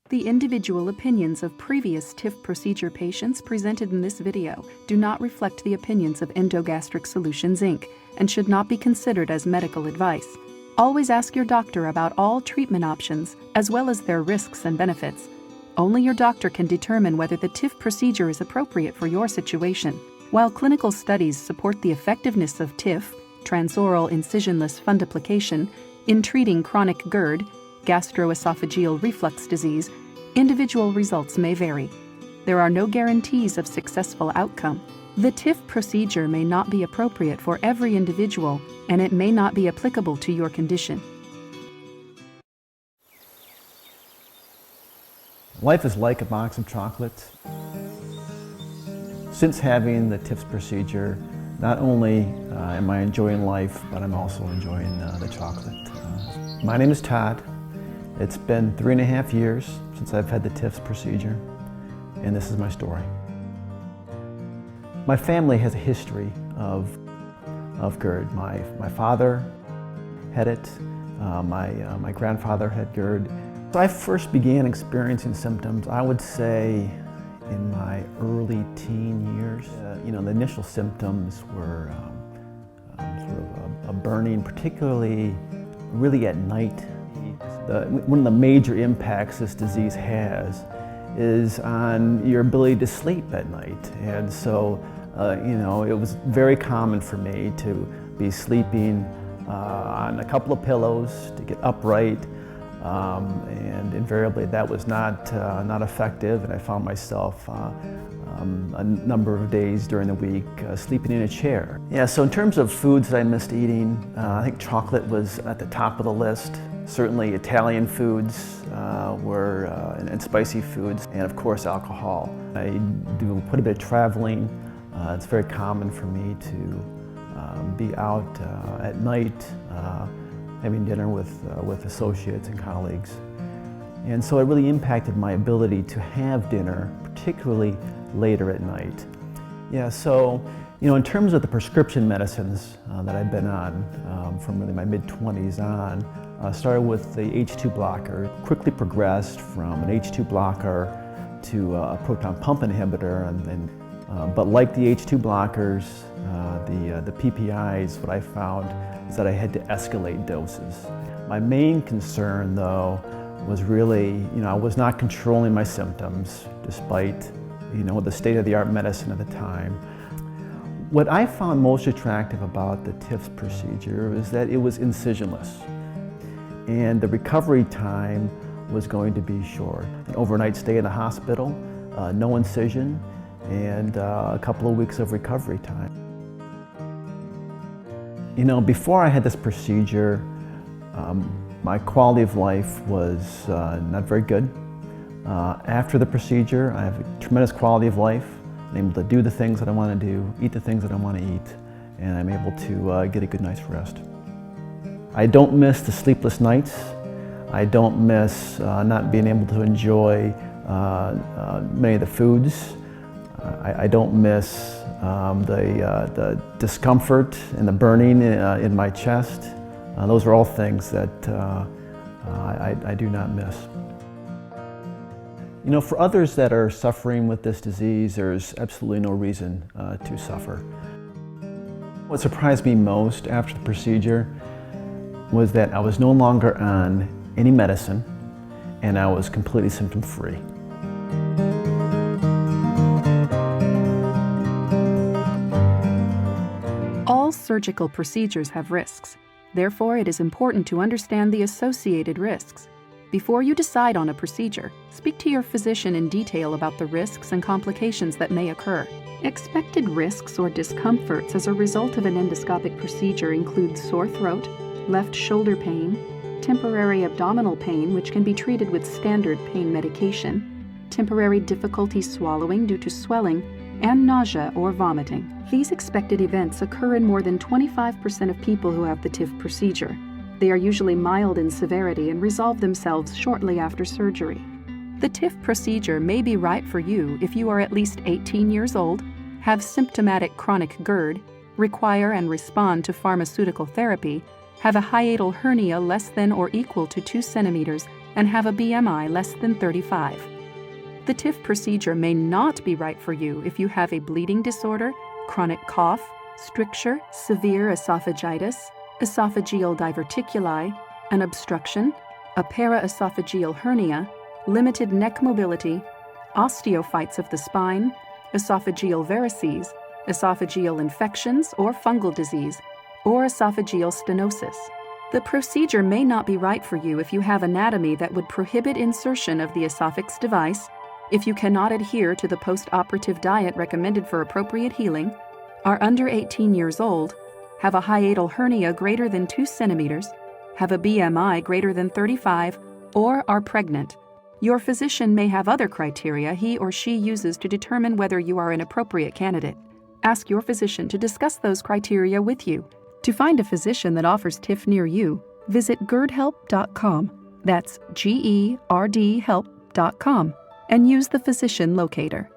The individual opinions of previous TIF procedure patients presented in this video do not reflect the opinions of Endogastric Solutions, Inc. and should not be considered as medical advice. Always ask your doctor about all treatment options, as well as their risks and benefits. Only your doctor can determine whether the TIF procedure is appropriate for your situation. While clinical studies support the effectiveness of TIF, transoral incisionless fundoplication, in treating chronic GERD, gastroesophageal reflux disease, individual results may vary. There are no guarantees of successful outcome. The TIF procedure may not be appropriate for every individual, and it may not be applicable to your condition. Life is like a box of chocolates. Since having the TIF procedure, not only am I enjoying life, but I'm also enjoying the chocolate. My name is Todd. It's been 3.5 years since I've had the TIF procedure, and this is my story. My family has a history of GERD. My father had it, my grandfather had GERD. So I first began experiencing symptoms, I would say, in my early teen years. The initial symptoms were sort of a burning, particularly really at night. One of the major impacts this disease has is on your ability to sleep at night. And so, it was very common for me to be sleeping on a couple of pillows, to get upright, and invariably that was not effective, and I found myself a number of days during the week sleeping in a chair. Yeah, so in terms of foods that I missed eating, I think chocolate was at the top of the list. Certainly Italian foods and spicy foods, and of course alcohol. I do quite a bit of traveling. It's very common for me to be out at night having dinner with associates and colleagues. And so it really impacted my ability to have dinner, particularly later at night. Yeah, so in terms of the prescription medicines that I've been on from really my mid-20s on, started with the H2 blocker, quickly progressed from an H2 blocker to a proton pump inhibitor, but like the H2 blockers, the PPIs, what I found is that I had to escalate doses. My main concern, though, was really, I was not controlling my symptoms despite, the state-of-the-art medicine at the time. What I found most attractive about the TIF procedure is that it was incisionless, and the recovery time was going to be short. An overnight stay in the hospital, no incision, and a couple of weeks of recovery time. Before I had this procedure, my quality of life was not very good. After the procedure, I have a tremendous quality of life. I'm able to do the things that I want to do, eat the things that I want to eat, and I'm able to get a good night's rest. I don't miss the sleepless nights. I don't miss not being able to enjoy many of the foods. I don't miss the discomfort and the burning in my chest. Those are all things that I do not miss. For others that are suffering with this disease, there's absolutely no reason to suffer. What surprised me most after the procedure was that I was no longer on any medicine, and I was completely symptom-free. All surgical procedures have risks. Therefore, it is important to understand the associated risks. Before you decide on a procedure, speak to your physician in detail about the risks and complications that may occur. Expected risks or discomforts as a result of an endoscopic procedure include sore throat, left shoulder pain, temporary abdominal pain which can be treated with standard pain medication, temporary difficulty swallowing due to swelling, and nausea or vomiting. These expected events occur in more than 25% of people who have the TIF procedure. They are usually mild in severity and resolve themselves shortly after surgery. The TIF procedure may be right for you if you are at least 18 years old, have symptomatic chronic GERD, require and respond to pharmaceutical therapy, have a hiatal hernia less than or equal to 2 centimeters, and have a BMI less than 35. The TIF procedure may not be right for you if you have a bleeding disorder, chronic cough, stricture, severe esophagitis, esophageal diverticuli, an obstruction, a paraesophageal hernia, limited neck mobility, osteophytes of the spine, esophageal varices, esophageal infections or fungal disease, or esophageal stenosis. The procedure may not be right for you if you have anatomy that would prohibit insertion of the esophax device, if you cannot adhere to the post-operative diet recommended for appropriate healing, are under 18 years old, have a hiatal hernia greater than 2 centimeters, have a BMI greater than 35, or are pregnant. Your physician may have other criteria he or she uses to determine whether you are an appropriate candidate. Ask your physician to discuss those criteria with you. To find a physician that offers TIF near you, visit gerdhelp.com. That's GERD help.com, and use the physician locator.